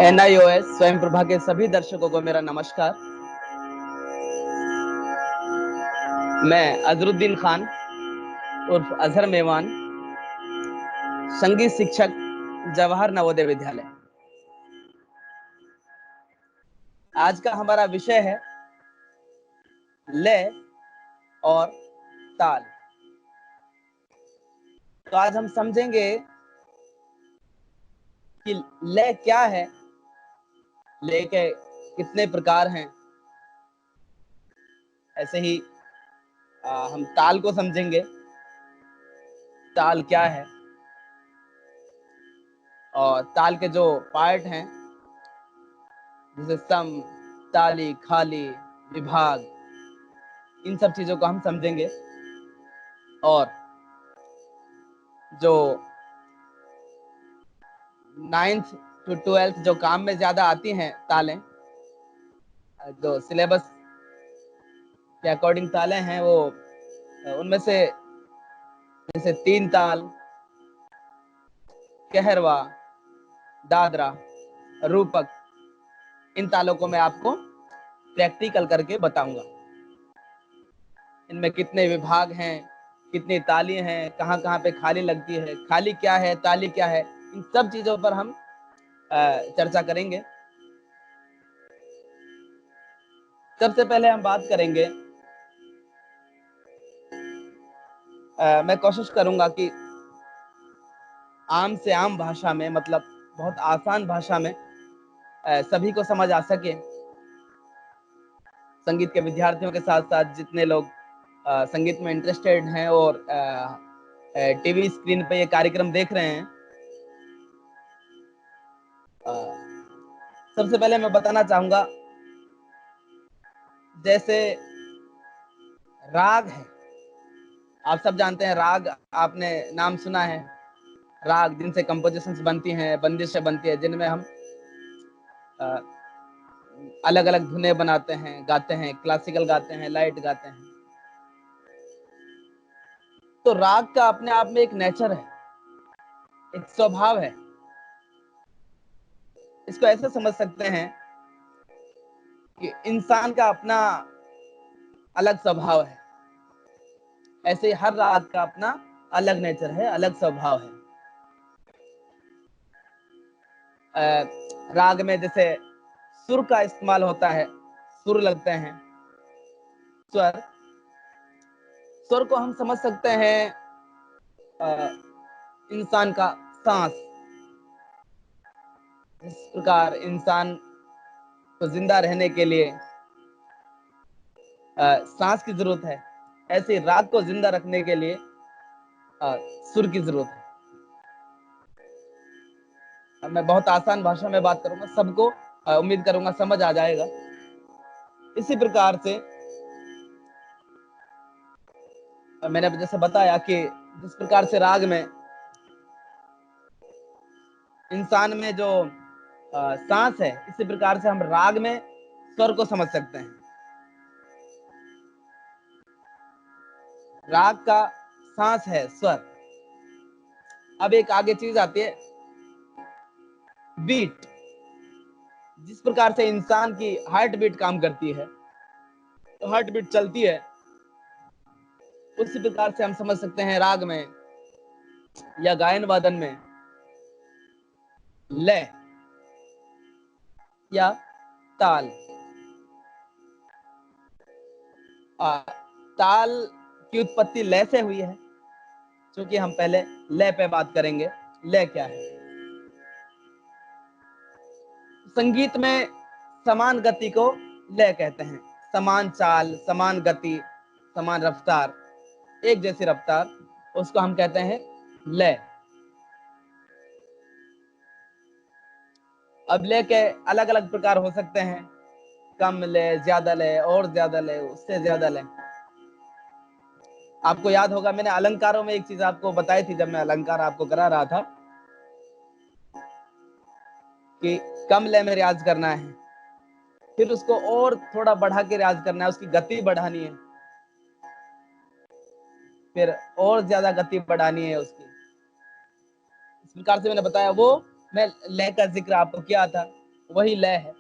NIOS स्वयं प्रभा के सभी दर्शकों को मेरा नमस्कार। मैं अजरुद्दीन खान उर्फ अजहर मेवान, संगीत शिक्षक, जवाहर नवोदय विद्यालय। आज का हमारा विषय है लय और ताल। तो आज हम समझेंगे कि लय क्या है, लय के कितने प्रकार हैं। ऐसे ही हम ताल को समझेंगे, ताल क्या है, और ताल के जो पार्ट हैं जैसे सम, ताली, खाली, विभाग, इन सब चीजों को हम समझेंगे। और जो 9th to 12th जो काम में ज्यादा आती हैं तालें, जो सिलेबस के अकॉर्डिंग तालें हैं, वो उनमें से जैसे तीन ताल, कहरवा, दादरा, रूपक, इन तालों को मैं आपको प्रैक्टिकल करके बताऊंगा। इनमें कितने विभाग हैं, कितनी ताली हैं, कहाँ कहाँ पे खाली लगती है, खाली क्या है, ताली क्या है, इन सब चीजों पर हम चर्चा करेंगे। सबसे पहले हम बात करेंगे, मैं कोशिश करूंगा कि आम से आम भाषा में, मतलब बहुत आसान भाषा में सभी को समझ आ सके। संगीत के विद्यार्थियों के साथ साथ जितने लोग संगीत में इंटरेस्टेड हैं और टीवी स्क्रीन पे ये कार्यक्रम देख रहे हैं, सबसे पहले मैं बताना चाहूंगा, जैसे राग है, आप सब जानते हैं राग, आपने नाम सुना है। राग जिनसे कंपोजिशंस बनती हैं, बंदिशें बनती है, जिनमें हम अलग अलग धुनें बनाते हैं, गाते हैं, क्लासिकल गाते हैं, लाइट गाते हैं। तो राग का अपने आप में एक नेचर है, एक स्वभाव है। इसको ऐसे समझ सकते हैं कि इंसान का अपना अलग स्वभाव है, ऐसे ही हर राग का अपना अलग नेचर है, अलग स्वभाव है। राग में जैसे सुर का इस्तेमाल होता है, सुर लगते हैं, स्वर। स्वर को हम समझ सकते हैं इंसान का सांस। इस प्रकार इंसान को जिंदा रहने के लिए सांस की जरूरत है, ऐसे राग को जिंदा रखने के लिए सुर की जरूरत है। मैं बहुत आसान भाषा में बात करूंगा, सबको उम्मीद करूंगा समझ आ जाएगा। इसी प्रकार से मैंने जैसे बताया कि जिस प्रकार से राग में इंसान में जो सांस है, इसी प्रकार से हम राग में स्वर को समझ सकते हैं। राग का सांस है स्वर। अब एक आगे चीज आती है बीट। जिस प्रकार से इंसान की हार्ट बीट काम करती है, तो हार्ट बीट चलती है, उसी प्रकार से हम समझ सकते हैं राग में या गायन वादन में लय या ताल। ताल की उत्पत्ति लय से हुई है, क्योंकि हम पहले लय पे बात करेंगे। लय क्या है? संगीत में समान गति को लय कहते हैं। समान चाल, समान गति, समान रफ्तार, एक जैसी रफ्तार, उसको हम कहते हैं लय। अब लय के अलग अलग प्रकार हो सकते हैं, कम लय, ज्यादा लय, और ज्यादा लय, उससे ज्यादा लय। आपको याद होगा, मैंने अलंकारों में एक चीज आपको बताई थी, जब मैं अलंकार आपको करा रहा था, कि कम लय में रियाज करना है, फिर उसको और थोड़ा बढ़ा के रियाज करना है, उसकी गति बढ़ानी है, फिर और ज्यादा गति बढ़ानी है उसकी। इस प्रकार से मैंने बताया, वो मैं लय का जिक्र आपको किया था। वही लय है।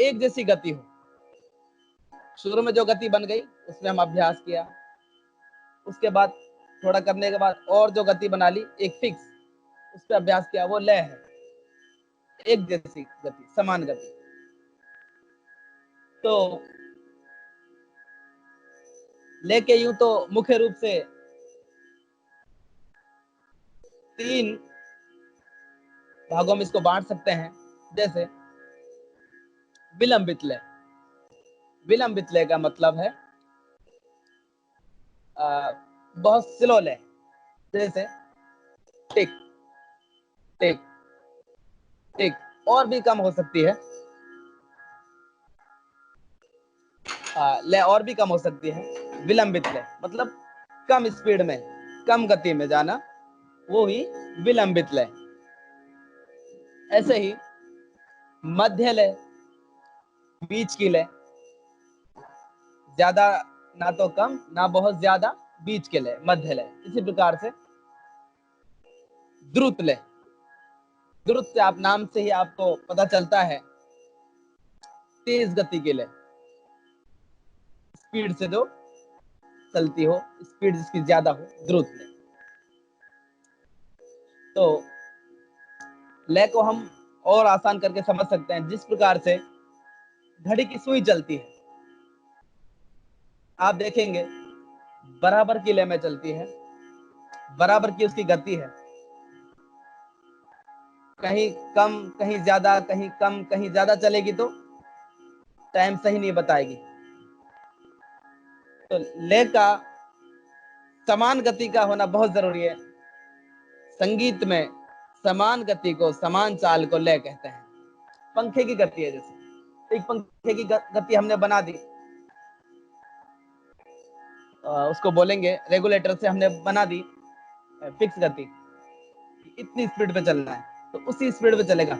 एक जैसी गति हो, शुरू में जो गति बन गई उसमें हम अभ्यास किया, उसके बाद थोड़ा करने के बाद और जो गति बना ली एक फिक्स, उस पर अभ्यास किया, वो लय है। एक जैसी गति, समान गति। तो लेके यूं तो मुख्य रूप से 3 भागों में इसको बांट सकते हैं। जैसे विलंबित लय। विलंबित लय का मतलब है बहुत स्लो लय, जैसे टिक टिक टिक, और भी कम हो सकती है लय, और भी कम हो सकती है। विलंबित लय मतलब कम स्पीड में, कम गति में जाना, वो ही विलंबित लय। ऐसे ही मध्य लय, बीच की लय, ज्यादा ना तो कम ना बहुत ज्यादा, बीच के लय, मध्य लय। इसी प्रकार से द्रुत लय। द्रुत से आप नाम से ही आपको पता चलता है तेज गति के लय, स्पीड से जो चलती हो, स्पीड जिसकी ज्यादा हो, द्रुत लय। तो लय को हम और आसान करके समझ सकते हैं, जिस प्रकार से घड़ी की सुई चलती है, आप देखेंगे बराबर की लय में चलती है, बराबर की उसकी गति है, कहीं कम कहीं ज्यादा, कहीं कम कहीं ज्यादा चलेगी तो टाइम सही नहीं बताएगी। तो लय का समान गति का होना बहुत जरूरी है। संगीत में समान गति को, समान चाल को लय कहते हैं। पंखे की गति है, जैसे एक पंखे की गति हमने बना दी, उसको बोलेंगे रेगुलेटर से हमने बना दी फिक्स गति, इतनी स्पीड पे चलना है, तो उसी स्पीड पे चलेगा।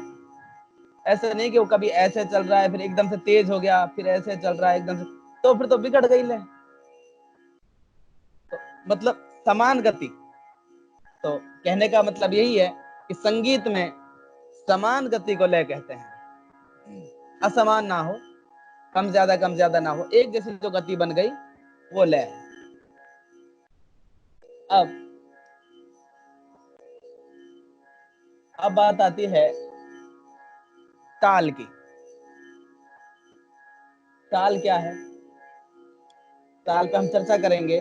ऐसा नहीं कि वो कभी ऐसे चल रहा है फिर एकदम से तेज हो गया, फिर ऐसे चल रहा है एकदम से, तो फिर तो बिगड़ गई ले। तो मतलब समान गति। तो कहने का मतलब यही है कि संगीत में समान गति को लय कहते हैं। असमान ना हो, कम ज्यादा ना हो, एक जैसी जो गति बन गई वो लय है। अब बात आती है ताल की। ताल क्या है? ताल पे हम चर्चा करेंगे।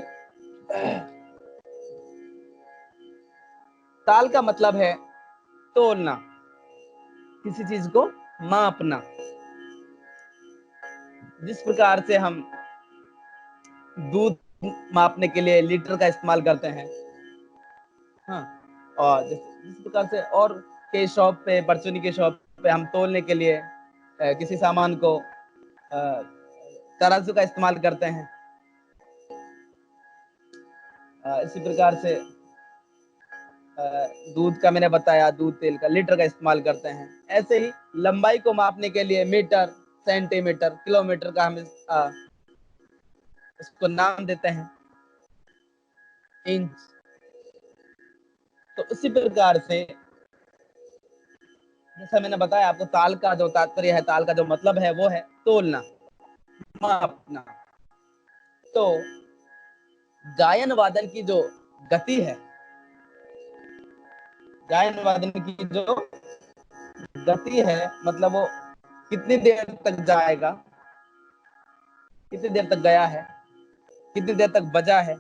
ताल का मतलब है तोलना, किसी चीज को मापना। जिस प्रकार से हम दूध मापने के लिए लीटर का इस्तेमाल करते हैं, हाँ, और जिस प्रकार से और के शॉप पे, परचूनी के शॉप पे हम तोलने के लिए किसी सामान को तराजू का इस्तेमाल करते हैं, इसी प्रकार से दूध का मैंने बताया, दूध तेल का लीटर का इस्तेमाल करते हैं। ऐसे ही लंबाई को मापने के लिए मीटर, सेंटीमीटर, किलोमीटर का हम इसको नाम देते हैं, इंच। तो उसी प्रकार से जैसा मैंने बताया आपको, ताल का जो तात्पर्य है, ताल का जो मतलब है वो है तोलना, मापना। तो गायन वादन की जो गति है, गायन वादन की जो गति है, मतलब वो कितनी देर तक जाएगा, कितनी देर तक गया है, कितनी देर तक बजा है,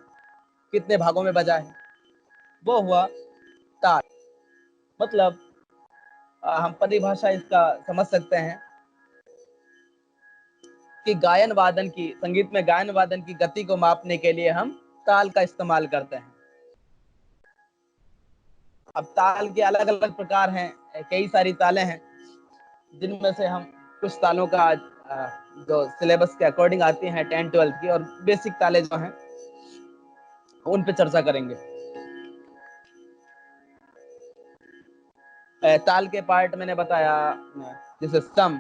कितने भागों में बजा है, वो हुआ ताल। मतलब हम परिभाषा इसका समझ सकते हैं कि गायन वादन की, संगीत में गायन वादन की गति को मापने के लिए हम ताल का इस्तेमाल करते हैं। अब ताल के अलग अलग प्रकार हैं, कई सारी तालें हैं, जिनमें से हम कुछ तालों का जो सिलेबस के अकॉर्डिंग आती हैं 10-12 की, और बेसिक तालें जो हैं उन पे चर्चा करेंगे। ताल के पार्ट मैंने बताया, जैसे सम,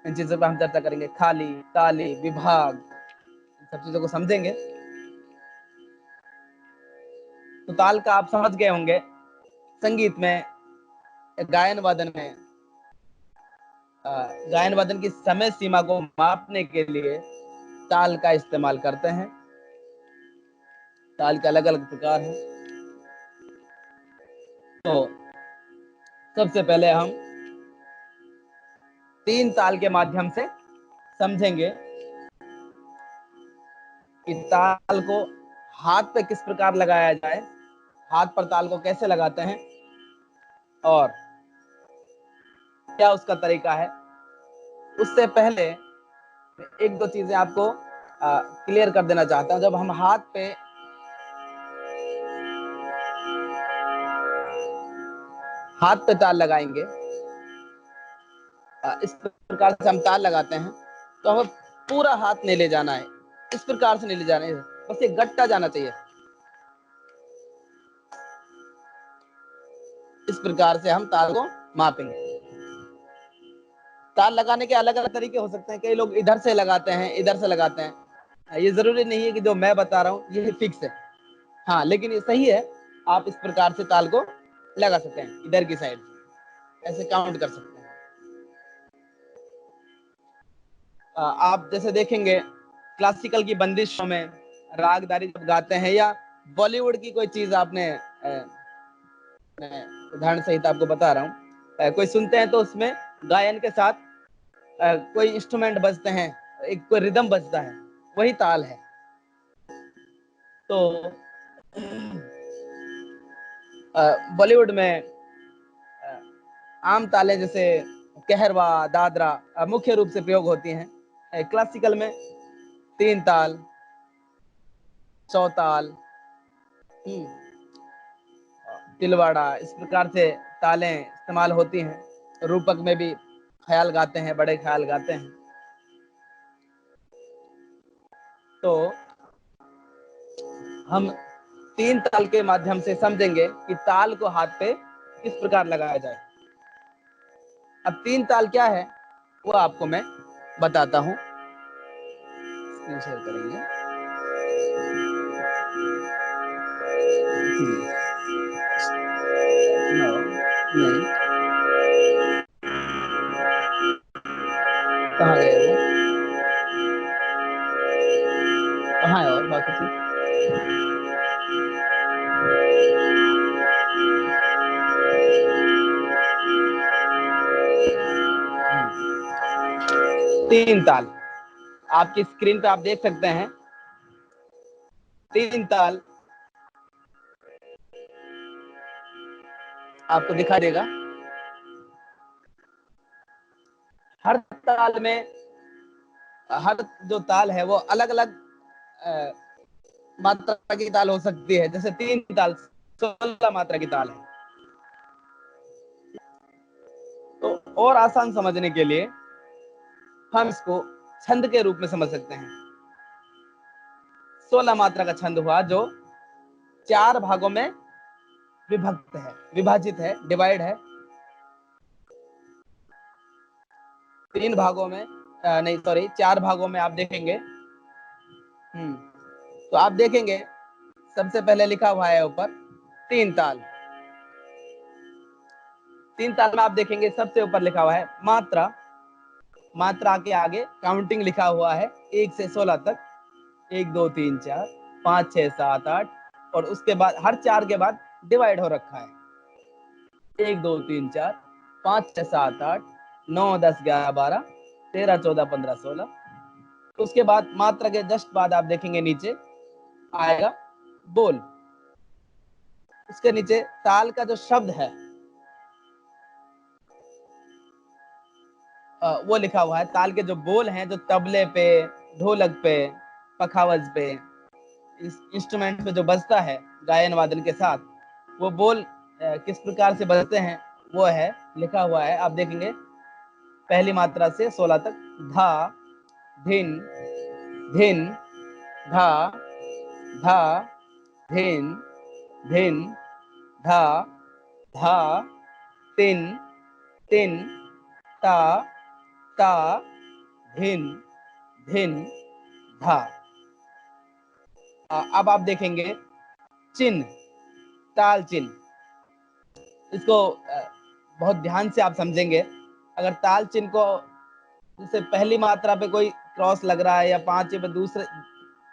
इन चीजों पर हम चर्चा करेंगे। खाली, ताली, विभाग, इन सब चीजों को समझेंगे। तो ताल का आप समझ गए होंगे, संगीत में गायन वादन में गायन वादन की समय सीमा को मापने के लिए ताल का इस्तेमाल करते हैं। ताल के अलग अलग प्रकार हैं। तो सबसे पहले हम 3 ताल के माध्यम से समझेंगे कि ताल को हाथ पे किस प्रकार लगाया जाए, हाथ पर ताल को कैसे लगाते हैं और क्या उसका तरीका है। उससे पहले एक दो चीजें आपको क्लियर कर देना चाहता हूं। जब हम हाथ पे ताल लगाएंगे, इस प्रकार से हम ताल लगाते हैं, तो हमें पूरा हाथ नहीं ले जाना है, इस प्रकार से नहीं ले जाना है, बस ये गट्टा जाना चाहिए। इस प्रकार से हम ताल को मापेंगे। ताल लगाने के अलग अलग तरीके हो सकते हैं। कई लोग इधर से लगाते हैं, इधर से लगाते हैं। ये जरूरी नहीं है कि जो मैं बता रहा हूँ ये फिक्स है। हाँ, लेकिन ये सही है। आप इस प्रकार से ताल को लगा सकते हैं, इधर की साइड ऐसे काउंट कर सकते हैं। आप जैसे देखेंगे क्लासिकल की बंदिशों में रागदारी जब गाते हैं, या बॉलीवुड की कोई चीज आपने मैं उदाहरण सहित आपको बता रहा हूँ, कोई सुनते हैं तो उसमें गायन के साथ कोई इंस्ट्रूमेंट बजते हैं, एक कोई रिदम बजता है, वही ताल है। तो बॉलीवुड में आम तालें जैसे कहरवा, दादरा मुख्य रूप से प्रयोग होती हैं। क्लासिकल में 3 ताल, चौताल, तिलवाड़ा, इस प्रकार से तालें इस्तेमाल होती हैं। रूपक में भी ख्याल गाते हैं, बड़े ख्याल गाते हैं। तो हम 3 ताल के माध्यम से समझेंगे कि ताल को हाथ पे किस प्रकार लगाया जाए। अब 3 ताल क्या है वो आपको मैं बताता हूँ। स्क्रीन शेयर करेंगे। कहाँ गए वो? कहाँ है और बाकी चीज? तीन ताल आपकी स्क्रीन पे आप देख सकते हैं। 3 ताल आपको दिखा देगा। हर ताल में हर जो ताल है वो अलग अलग मात्रा की ताल हो सकती है। जैसे 3 ताल 16 मात्रा की ताल है। तो और आसान समझने के लिए हम इसको छंद के रूप में समझ सकते हैं। 16 मात्रा का छंद हुआ जो 4 भागों में विभक्त है, विभाजित है, डिवाइड है। 3 भागों में नहीं सॉरी 4 भागों में आप देखेंगे। तो आप देखेंगे सबसे पहले लिखा हुआ है ऊपर 3 ताल। 3 ताल में आप देखेंगे सबसे ऊपर लिखा हुआ है मात्रा। मात्रा के आगे काउंटिंग लिखा हुआ है 1 से 16 तक। 1 2 3 4 5 6 7 8 और उसके बाद हर 4 के बाद डिवाइड हो रखा है। 1 2 3 4 5 6 7 8 9 10 11 12 13 14 15 16। उसके बाद मात्रा के जस्ट बाद आप देखेंगे नीचे आएगा बोल। उसके नीचे ताल का जो शब्द है वो लिखा हुआ है। ताल के जो बोल हैं, जो तबले पे, ढोलक पे, पखावज पे, इस इंस्ट्रूमेंट पे जो बजता है गायन वादन के साथ, वो बोल किस प्रकार से बजते हैं वो है लिखा हुआ है। आप देखेंगे पहली मात्रा से 16 तक धा, धिन, धिन, धा, धा, धिन, धिन, धा, धा, तिन, तिन, ता, ता, धिन, धिन, धा। अब आप देखेंगे चिन्ह, ताल चिन्ह। इसको बहुत ध्यान से आप समझेंगे। अगर ताल चिन्ह को जैसे पहली मात्रा पे कोई क्रॉस लग रहा है या पांचवें पे दूसरे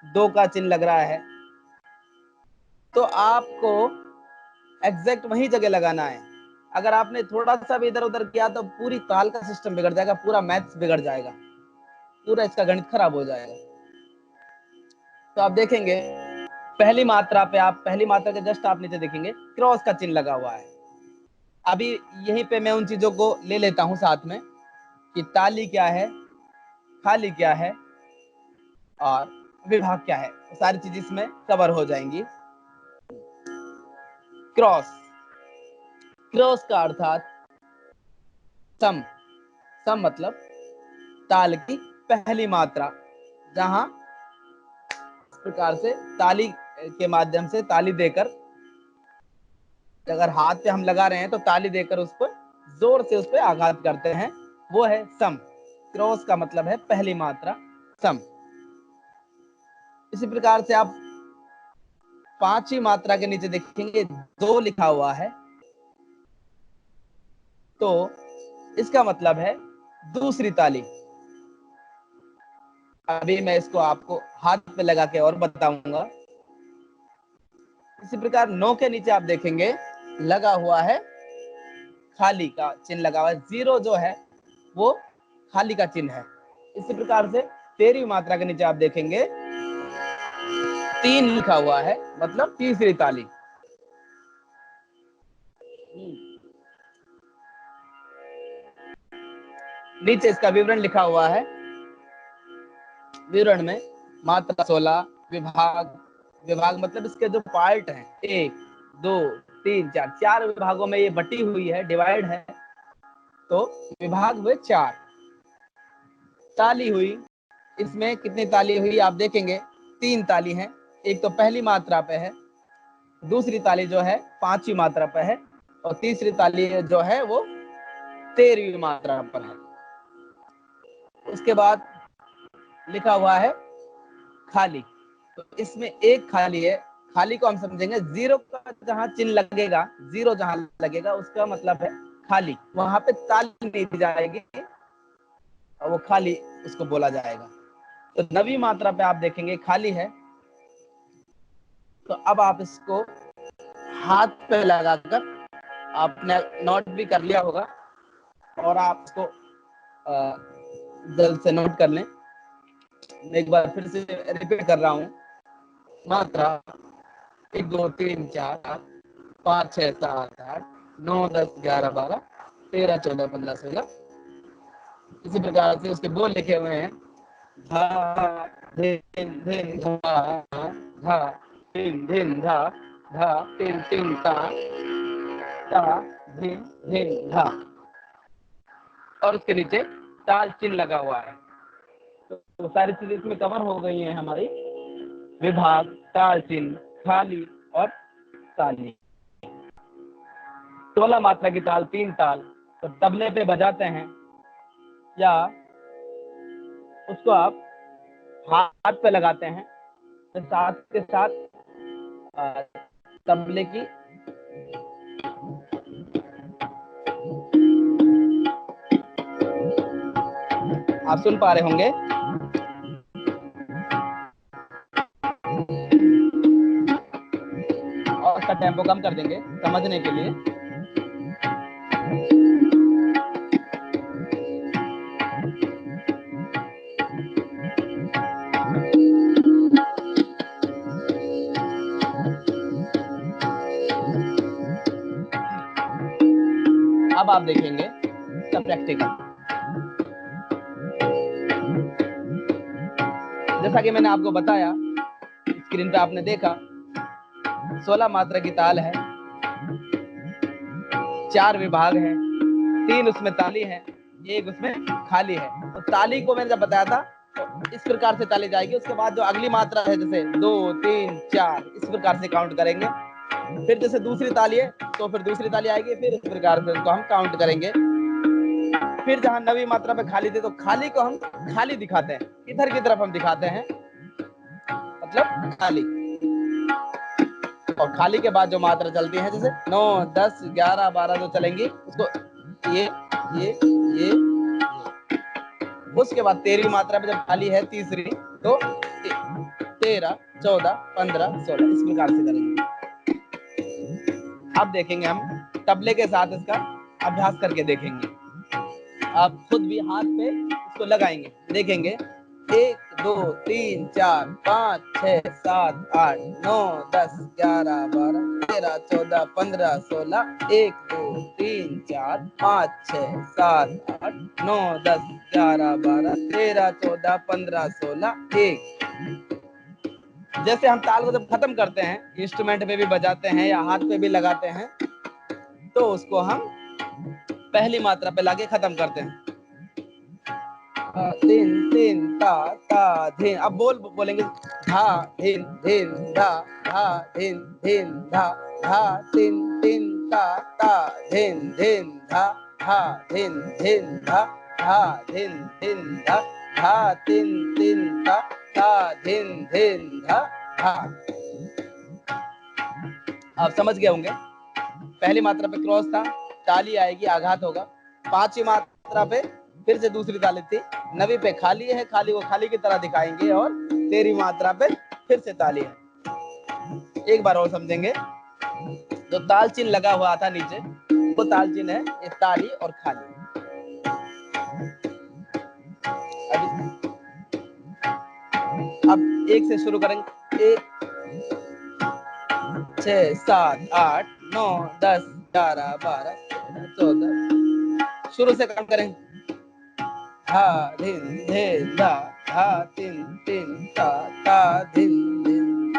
2 का चिन्ह लग रहा है, तो आपको एग्जैक्ट वही जगह लगाना है। अगर आपने थोड़ा सा भी इधर उधर किया तो पूरी ताल का सिस्टम बिगड़ जाएगा, पूरा मैथ्स बिगड़ जाएगा, पूरा इसका गणित खराब हो जाएगा। तो आप देखेंगे पहली मात्रा पे, आप पहली मात्रा के जस्ट आप नीचे देखेंगे क्रॉस का चिन्ह लगा हुआ है। अभी यहीं पे मैं उन चीजों को ले लेता हूं साथ में कि ताली क्या है, खाली क्या है और विभाग क्या है, सारी चीज इसमें कवर हो जाएंगी। क्रॉस, क्रॉस का अर्थात सम, सम मतलब ताल की पहली मात्रा, जहां इस प्रकार से ताली के माध्यम से ताली देकर, अगर हाथ पे हम लगा रहे हैं तो ताली देकर उस पर जोर से उस पर आघात करते हैं, वो है सम। क्रॉस का मतलब है पहली मात्रा, सम। इसी प्रकार से आप पांचवी मात्रा के नीचे देखेंगे 2 लिखा हुआ है, तो इसका मतलब है दूसरी ताली। अभी मैं इसको आपको हाथ पे लगा के और बताऊंगा। इसी प्रकार 9 के नीचे आप देखेंगे लगा हुआ है खाली का चिन्ह लगा हुआ है, 0 जो है वो खाली का चिन्ह है। इसी प्रकार से 13वीं मात्रा के नीचे आप देखेंगे 3 लिखा हुआ है, मतलब तीसरी ताली। नीचे इसका विवरण लिखा हुआ है। विवरण में मात्रा 16, विभाग, विभाग मतलब इसके जो पार्ट हैं 1 2 3 4, 4 विभागों में ये बटी हुई है, डिवाइड है, तो विभाग हुए 4। ताली हुई, इसमें कितनी ताली हुई आप देखेंगे 3 ताली हैं। एक तो पहली मात्रा पे है, दूसरी ताली जो है 5वीं मात्रा पे है, और तीसरी ताली जो है वो 13वीं मात्रा पर है। उसके बाद लिखा हुआ है खाली, तो इसमें एक खाली है। खाली को हम समझेंगे 0 का जहां चिन्ह लगेगा, 0 जहां लगेगा उसका मतलब है खाली, वहां पे ताली नहीं दी जाएगी और वो खाली उसको बोला जाएगा। तो 9वीं मात्रा पे आप देखेंगे खाली है, तो अब आप इसको हाथ पे लगाकर, आपने नोट भी कर लिया होगा और आप इसको जल्द से नोट कर लें। मैं एक बार फिर से रिपीट कर रहा हूँ। मात्रा 1 2 3 4 5 6 7 8 9 10 11 12 13 14 15 16, इसी प्रकार से उसके बोल लिखे हुए हैं। धा धिन धिन धा धा धिन धिन धा धा तिन तिन ता ता धिन धिन धा, और उसके नीचे ताल चिन्ह लगा हुआ है। तो सारी चीजें इसमें कवर हो गई हैं हमारी, विभाग, ताल चिन्ह, खाली और ताली। 16 मात्रा की ताल 3 ताल, तो तबले पे बजाते हैं या उसको आप हाथ पे लगाते हैं, तो साथ के साथ तबले की आप सुन पा रहे होंगे, और उसका टेम्पो कम कर देंगे समझने के लिए। अब आप देखेंगे इसका प्रैक्टिकल। जैसा कि मैंने आपको बताया, स्क्रीन पे आपने देखा 16 मात्रा की ताल है, 4 विभाग हैं, 3 उसमें ताली है, 1 उसमें खाली है। तो ताली को मैंने जब बताया था तो इस प्रकार से ताली जाएगी, उसके बाद जो अगली मात्रा है जैसे 2 3 4 इस प्रकार से काउंट करेंगे। फिर जैसे दूसरी ताली है तो फिर दूसरी ताली आएगी, फिर इस प्रकार से उसको हम काउंट करेंगे। फिर जहां 9वीं मात्रा पे खाली थी तो खाली को हम खाली दिखाते हैं, इधर की तरफ हम दिखाते हैं, मतलब खाली। और खाली के बाद जो मात्रा चलती है जैसे 9 10 11 12 जो चलेंगी उसको ये। उसके बाद 13वीं मात्रा पे जब ताली है तीसरी तो 13, 14, 15, 16 इस प्रकार से करेंगे। अब देखेंगे हम तबले के साथ इसका अभ्यास करके देखेंगे। आप खुद भी हाथ पे इसको लगाएंगे, देखेंगे 1 2 3 4 5 6 7 8 9 10 11 12 13 14 15 16 1 2 3 4 5 6 7 8 9 10 11 12 13 14 15 16 1। जैसे हम ताल को जब खत्म करते हैं, इंस्ट्रूमेंट पे भी बजाते हैं या हाथ पे भी लगाते हैं, तो उसको हम पहली मात्रा पे लाके खत्म करते हैं। दिन दिन ता ता धिन। अब बोलेंगे धा धिन धिन धा धा धिन धिन धा धा तिन तिन ता ता धिन धिन धा धा धिन धिन धा धा धिन धिन धा धा तिन तिन ता ता धिन धिन धा धा। आप समझ गए होंगे। पहली मात्रा पे क्रॉस था, ताली आएगी, आघात होगा। 5वीं मात्रा पे फिर से दूसरी ताली थी, 9वीं पे खाली है, खाली को खाली की तरह दिखाएंगे, और 13वीं मात्रा पे फिर से ताली है। एक बार और समझेंगे। जो ताल चिन्ह लगा हुआ था नीचे, वो ताल चिन्ह है ये ताली और खाली। अब 1 से शुरू करेंगे। 1 6 7 8 9 10 11 12 13 14। शुरू से काम करेंगे। धा धिन धिन धा धा तिन तिन ता ता धिन धिन।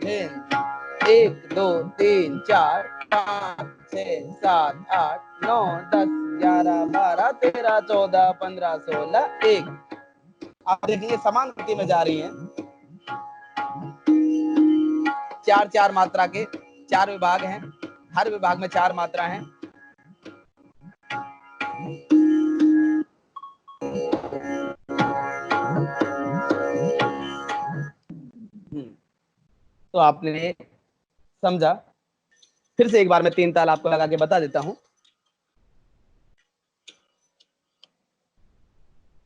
धिन 1 2 3 4 5 6 7 8 9 10 11 12 13 14 15 16 1। आप देखिए समान गति में जा रही हैं। 4 मात्रा के 4 विभाग हैं, हर विभाग में 4 मात्रा हैं। तो आपने समझा। फिर से एक बार मैं 3 ताल आपको लगा के बता देता हूं।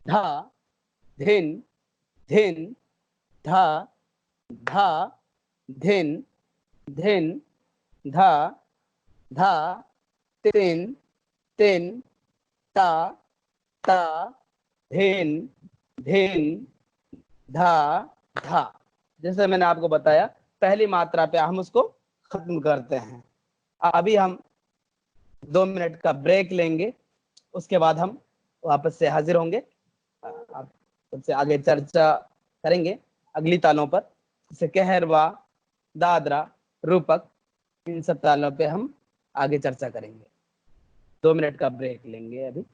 धा धिन धिन धा धा धिन धिन धा धा तिन तिन ता ता धिन धिन धा धा। जैसे मैंने आपको बताया, पहली मात्रा पे हम उसको खत्म करते हैं। अभी हम 2 मिनट का ब्रेक लेंगे, उसके बाद हम वापस से हाजिर होंगे। आप सबसे आगे चर्चा करेंगे अगली तालों पर, जैसे कहरवा, दादरा, रूपक, इन सब तालों पे हम आगे चर्चा करेंगे। 2 मिनट का ब्रेक लेंगे अभी।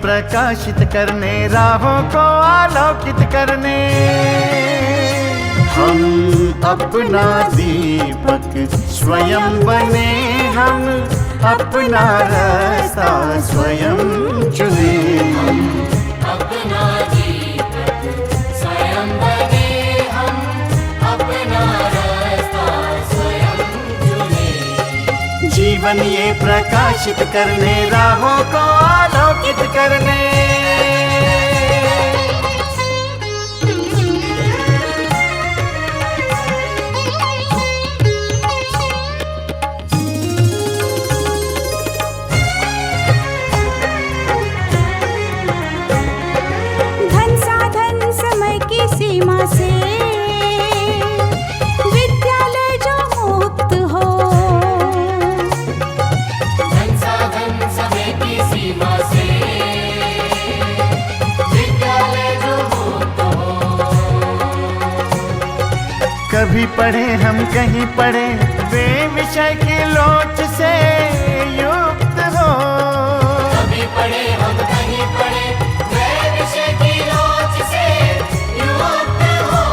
प्रकाशित करने, राहों को आलोकित करने, हम अपना दीपक स्वयं बने, हम अपना रास्ता स्वयं चुने। हम अपना दीपक स्वयं बने, हम अपना रास्ता स्वयं चुने। जीवन ये प्रकाशित करने, राहों को आलोकित करने। धन साधन सम कहीं पढ़े वे विषय की लोच से युक्त हो। कभी पढ़े हम कहीं पढ़े वे विषय की लोच से युक्त हो।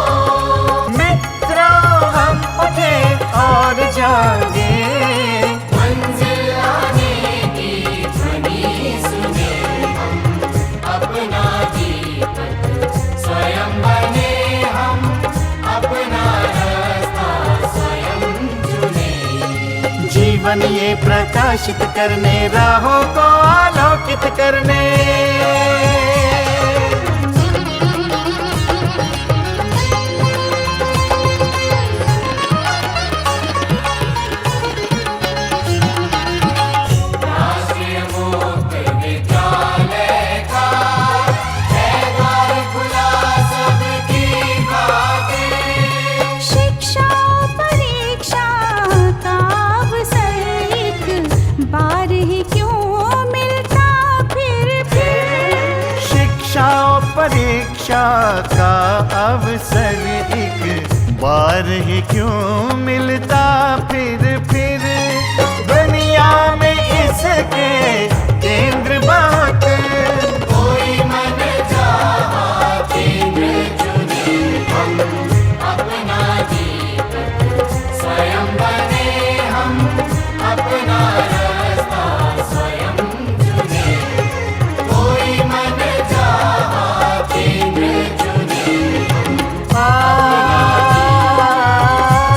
मित्रों हम उठे और जागे, मंजिल आने की ध्वनि सुने हम, अपना दीपक स्वयं बने हम, अपना रास्ता स्वयं चुने। जीवन ये प्रकाशित करने, राहों को आलोकित करने। राष्ट्रीय मुक्त विद्यालय का है द्वार खुला सबकी खातिर। शिक्षा परीक्षा का अवसर एक बार ही क्यों मिलता फिर। शिक्षा और परीक्षा का अवसर एक बार ही क्यों मिलता फिर। दुनिया में इसके केंद्र बहुत, कोई मन चाहा केंद्र चुने हम, अपना दीपक स्वयं बने हम, अपना रास्ता स्वयं चुने। कोई मन चाहा केंद्र चुने हम,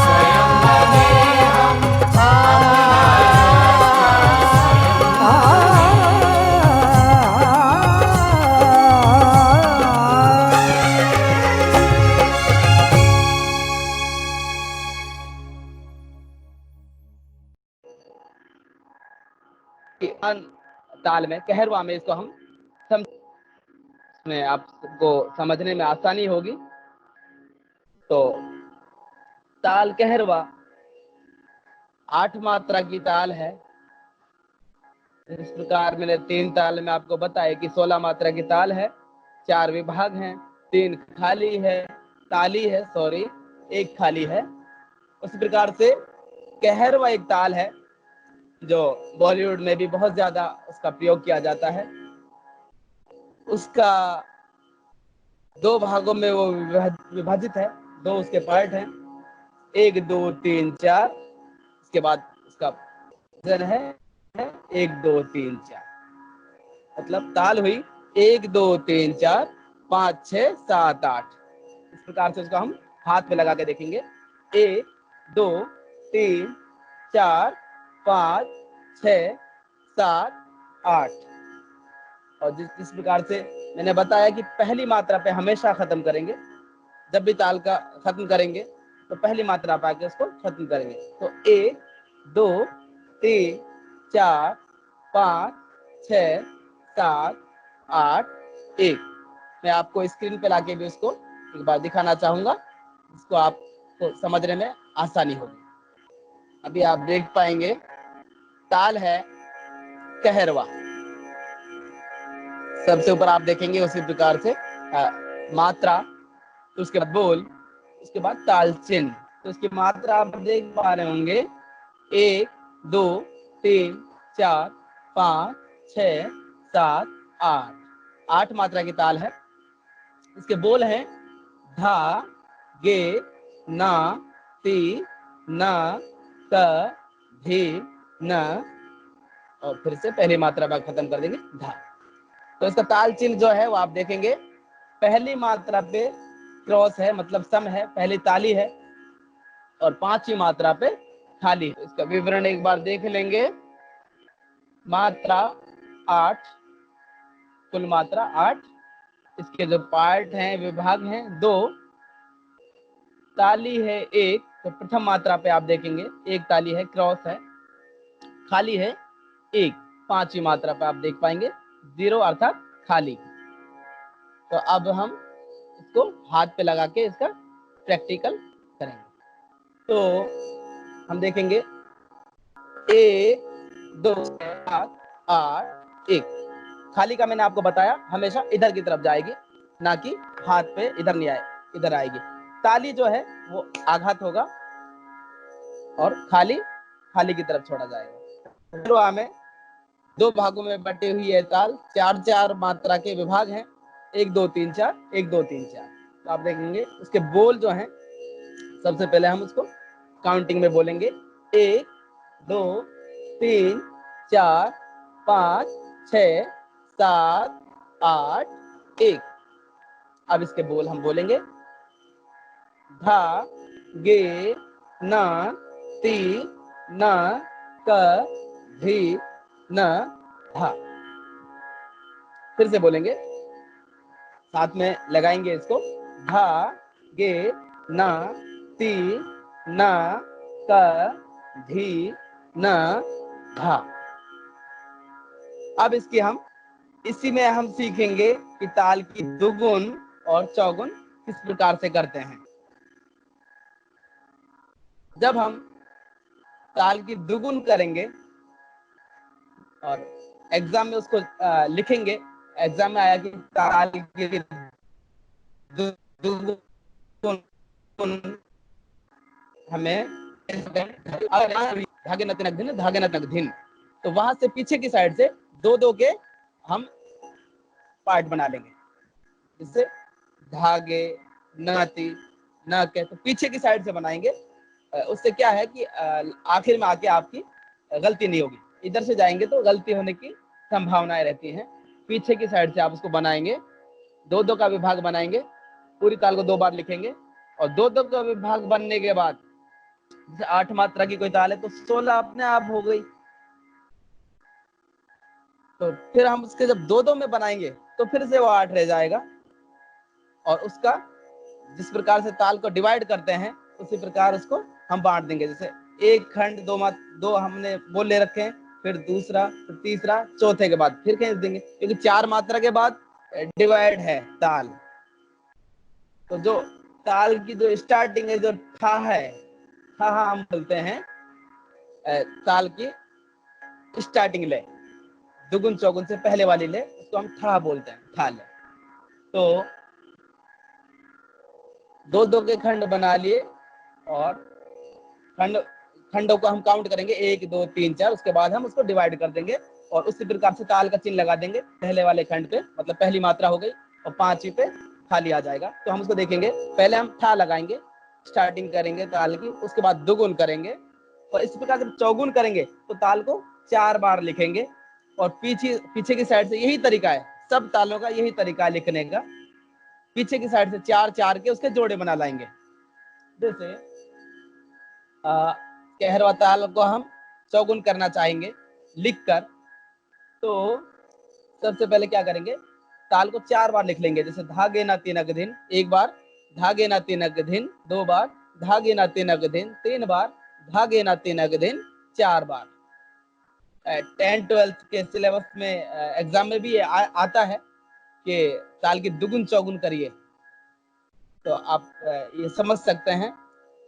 स्वयं बने हम, कि अन ताल में कहरवा में इसको हम समझ में आपको समझने में आसानी होगी। तो ताल कहरवा 8 मात्रा की ताल है। इस प्रकार मैंने 3 ताल में आपको बताया कि 16 मात्रा की ताल है, 4 विभाग हैं, 3 खाली है, ताली है, सॉरी 1 खाली है। उसी प्रकार से कहरवा एक ताल है जो बॉलीवुड में भी बहुत ज्यादा उसका प्रयोग किया जाता है। उसका 2 भागों में वो विभाजित है, 2 उसके पार्ट हैं, 1 2 3 4। इसके बाद उसका वजन है 1 2 3 4, मतलब ताल हुई 1 2 3 4 5 6 7 8। इस प्रकार से उसको हम हाथ में लगा के देखेंगे, 1 2 3 4 5 6 7 8। और जिस प्रकार से मैंने बताया कि पहली मात्रा पे हमेशा खत्म करेंगे, जब भी ताल का खत्म करेंगे तो पहली मात्रा पे आके उसको खत्म करेंगे। तो 1 2 3 4 5 6 7 8 1। मैं आपको स्क्रीन पे लाके भी उसको एक बार दिखाना चाहूंगा, इसको आपको समझने में आसानी होगी। अभी आप देख पाएंगे ताल है कहरवा, सबसे ऊपर आप देखेंगे उसी प्रकार से मात्रा, तो उसके बाद बोल, उसके बाद ताल चिन्ह। तो इसकी मात्रा आप देख पा रहे होंगे 1 2 3 4 5 6 7 8, 8 मात्रा की ताल है। इसके बोल हैं धा गे ना ती न क धी न, और फिर से पहली मात्रा पर खत्म कर देंगे धा। तो इसका ताल चिन्ह जो है वो आप देखेंगे, पहली मात्रा पे क्रॉस है, मतलब सम है, पहली ताली है, और 5वीं मात्रा पे खाली है। इसका विवरण एक बार देख लेंगे। मात्रा 8, कुल मात्रा 8, इसके जो पार्ट हैं, विभाग हैं 2, ताली है 1। तो प्रथम मात्रा पे आप देखेंगे 1 ताली है, क्रॉस है, खाली है 1। 5वीं मात्रा पे आप देख पाएंगे 0 अर्थात खाली। तो अब हम इसको हाथ पे लगा के इसका प्रैक्टिकल करेंगे। तो हम देखेंगे 1 2 7 8 1। खाली का मैंने आपको बताया हमेशा इधर की तरफ जाएगी, ना कि हाथ पे इधर नहीं आए, इधर आएगी। ताली जो है वो आघात होगा, और खाली खाली की तरफ छोड़ा जाएगा। भैरवा में 2 भागों में बटी हुई है ताल, 4-4 मात्रा के विभाग हैं, 1 2 3 4, 1 2 3 4। तो आप देखेंगे उसके बोल जो हैं, सबसे पहले हम उसको काउंटिंग में बोलेंगे, 1 2 3 4 5 6 7 8 1। अब इसके बोल हम बोलेंगे, धा गे न ती न क धी न धा। फिर से बोलेंगे, साथ में लगाएंगे इसको, धा गे न ती न क धी न धा। अब इसकी हम इसी में हम सीखेंगे कि ताल की दुगुन और चौगुन किस प्रकार से करते हैं। जब हम ताल की दुगुन करेंगे और एग्जाम में उसको लिखेंगे, एग्जाम में आया कि ताल की दुगुन हमें धागे नतनक धिन, धागे नतनक धिन, तो वहां से पीछे की साइड से 2-2 के हम पार्ट बना लेंगे, जिससे धागे नाती न के, तो पीछे की साइड से बनाएंगे। उससे क्या है कि आखिर में आके आपकी गलती नहीं होगी। इधर से जाएंगे तो गलती होने की संभावनाएं रहती हैं। पीछे की साइड से आप उसको बनाएंगे, 2-2 का विभाग बनाएंगे, पूरी ताल को 2 बार लिखेंगे, और 2-2 का विभाग बनने के बाद जैसे 8 मात्रा की कोई ताल है तो 16 अपने आप हो गई। तो फिर हम उसके जब 2-2 में बनाएंगे तो फिर से वो 8 रह जाएगा, और उसका जिस प्रकार से ताल को डिवाइड करते हैं उसी प्रकार उसको हम बांट देंगे। जैसे एक खंड 2 हमने बोल ले रखे हैं, फिर दूसरा, फिर तीसरा, चौथे के बाद फिर खींच देंगे, क्योंकि 4 मात्रा के बाद डिवाइड है ताल। तो जो ताल की जो स्टार्टिंग है, जो ठा है, ठा हम बोलते हैं ताल की स्टार्टिंग ले, दुगुन चौगुन से पहले वाली ले, उसको हम ठा बोलते हैं, ठा ले। तो 2-2 के खंड बना लिए, और खंडों को हम काउंट करेंगे 1 2 3 4, उसके बाद हम उसको डिवाइड कर देंगे और उसी प्रकार से ताल का चिन्ह लगा देंगे पहले वाले खंड पे, मतलब पहली मात्रा हो गई, और 5वीं पे खाली आ जाएगा। तो हम उसको देखेंगे, पहले हम ठा लगाएंगे, स्टार्टिंग करेंगे ताल की, उसके बाद दुगुन करेंगे, और इस प्रकार जब चौगुन करेंगे तो ताल को 4 बार लिखेंगे। और पीछे की साइड से यही तरीका है, सब तालों का यही तरीका है लिखने का। पीछे की साइड से 4-4 के उसके जोड़े बना लाएंगे। जैसे कहरवा ताल को हम चौगुन करना चाहेंगे लिखकर, तो सबसे पहले क्या करेंगे, ताल को 4 बार लिख लेंगे। जैसे धागे ना तिनक दिन, 1 बार, धागे ना तिनक दिन 2 बार, धागे ना तिनक दिन 3 बार, धागे ना तिनक दिन 4 बार। 10-12 के सिलेबस में एग्जाम में भी आता है कि ताल की दुगुन चौगुन करिए, तो आप ये समझ सकते हैं।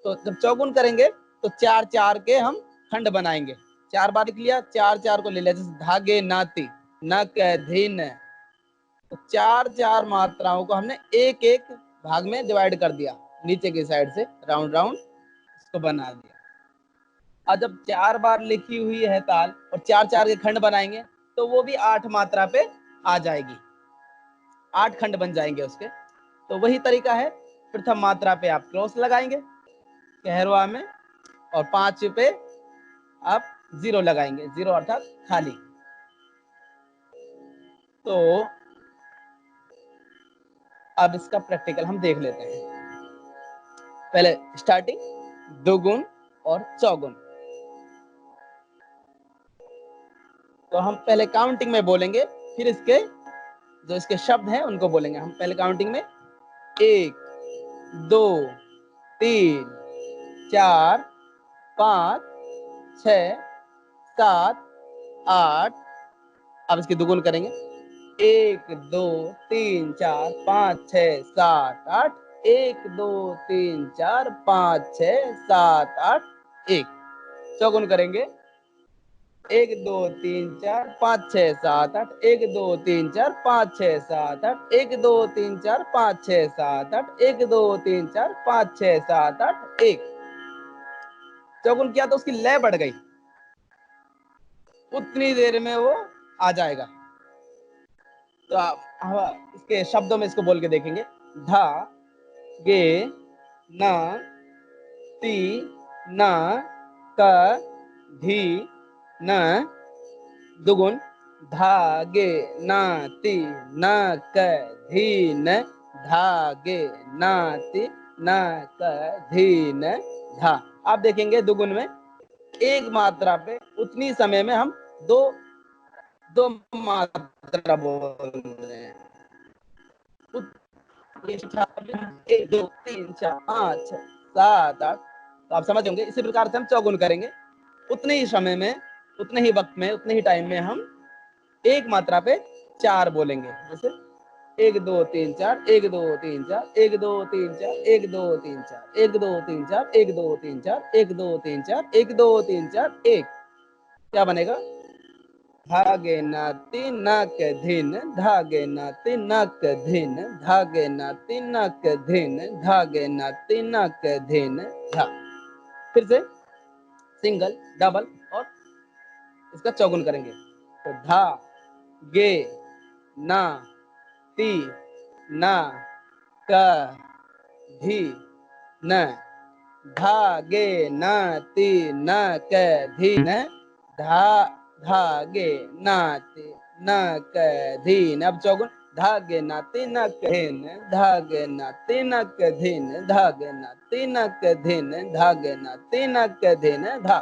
तो जब चौगुन करेंगे तो 4-4 के हम खंड बनाएंगे। 4 बार लिख लिया, 4-4 को ले लिया। जैसे धागे नाती, नक धीन, तो 4-4 मात्राओं को हमने एक भाग में डिवाइड कर दिया, नीचे की साइड से राउंड राउंड इसको बना दिया। और जब 4 बार लिखी हुई है ताल और 4-4 के खंड बनाएंगे तो वो भी 8 मात्रा पे आ जाएगी, 8 खंड बन जाएंगे उसके। तो वही तरीका है, प्रथम मात्रा पे आप क्रॉस लगाएंगे कहरवा में, और 5 पे आप 0 लगाएंगे, 0 अर्थात खाली। तो अब इसका प्रैक्टिकल हम देख लेते हैं। पहले स्टार्टिंग दुगुन और चौगुन। तो हम पहले काउंटिंग में बोलेंगे, फिर इसके जो इसके शब्द हैं उनको बोलेंगे। हम पहले काउंटिंग में 1 2 3 4 5 6 7 8। अब इसकी दुगुन करेंगे, 1 2 3 4 5 6 7 8, 1 2 3 4 5 6 7 8 1। चौगुन करेंगे, 1 2 3 4 5 6 7 8, 1 2 3 4 5 6 7 8, 1 2 3 4 5 6 7 8, 1 2 3 4 5 6 7 8 1। चौगुन किया तो उसकी लय बढ़ गई, उतनी देर में वो आ जाएगा। तो आप इसके शब्दों में इसको बोल के देखेंगे। धा गे न ती न क धी न दुगुन धागे नाति न क धी न धागे नाति न क धी न धा। आप देखेंगे दुगुन में एक मात्रा पे उतनी समय में हम दो दो मात्रा बोल रहे हैं। एक दो तीन चार पाँच छह सात आठ, तो आप समझ होंगे। इसी प्रकार से हम चौगुन करेंगे, उतने ही समय में, उतने ही वक्त में, उतने ही टाइम में हम एक मात्रा पे चार बोलेंगे। जैसे एक दो तीन चार, एक दो तीन चार, एक दो तीन चार, एक दो तीन चार, एक दो तीन चार, एक दो तीन चार, एक दो तीन चार, एक दो तीन चार, एक। क्या बनेगा? धागे नाति नक धिन, धागे नाति नक धिन, धागे नाति नक धिन, धागे नाति नक धिन धा। फिर से सिंगल, डबल और इसका चौगुन करेंगे। तो धा गे ना ती ना क धी न धागे नाति न क धी न धा धागे नाति न क धी न। अब चौगुन धागे नाति न कधीन, धागे नाति न कधीन, धागे नाति न कधीन, धागे नाति न कधीन धा।